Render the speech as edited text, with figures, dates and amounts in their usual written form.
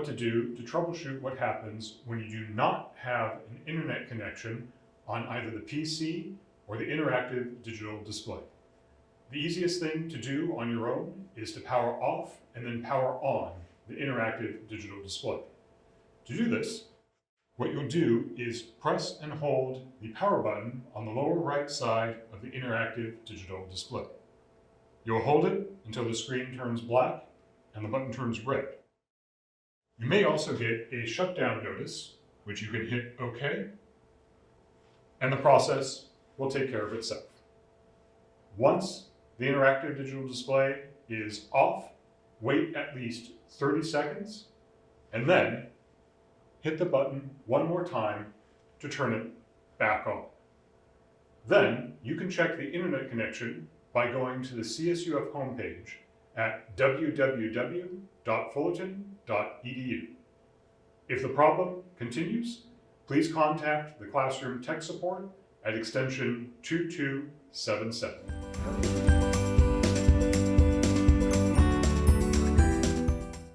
to do to troubleshoot what happens when you do not have an internet connection on either the PC or the interactive digital display. The easiest thing to do on your own is to power off and then power on the interactive digital display. To do this, what you'll do is press and hold the power button on the lower right side of the interactive digital display. You'll hold it until the screen turns black and the button turns red. You may also get a shutdown notice, which you can hit OK, and the process will take care of itself. Once the interactive digital display is off, wait at least 30 seconds, and then hit the button one more time to turn it back on. Then you can check the internet connection by going to the CSUF homepage at www.fullerton.edu. If the problem continues, please contact the classroom tech support at extension 2277.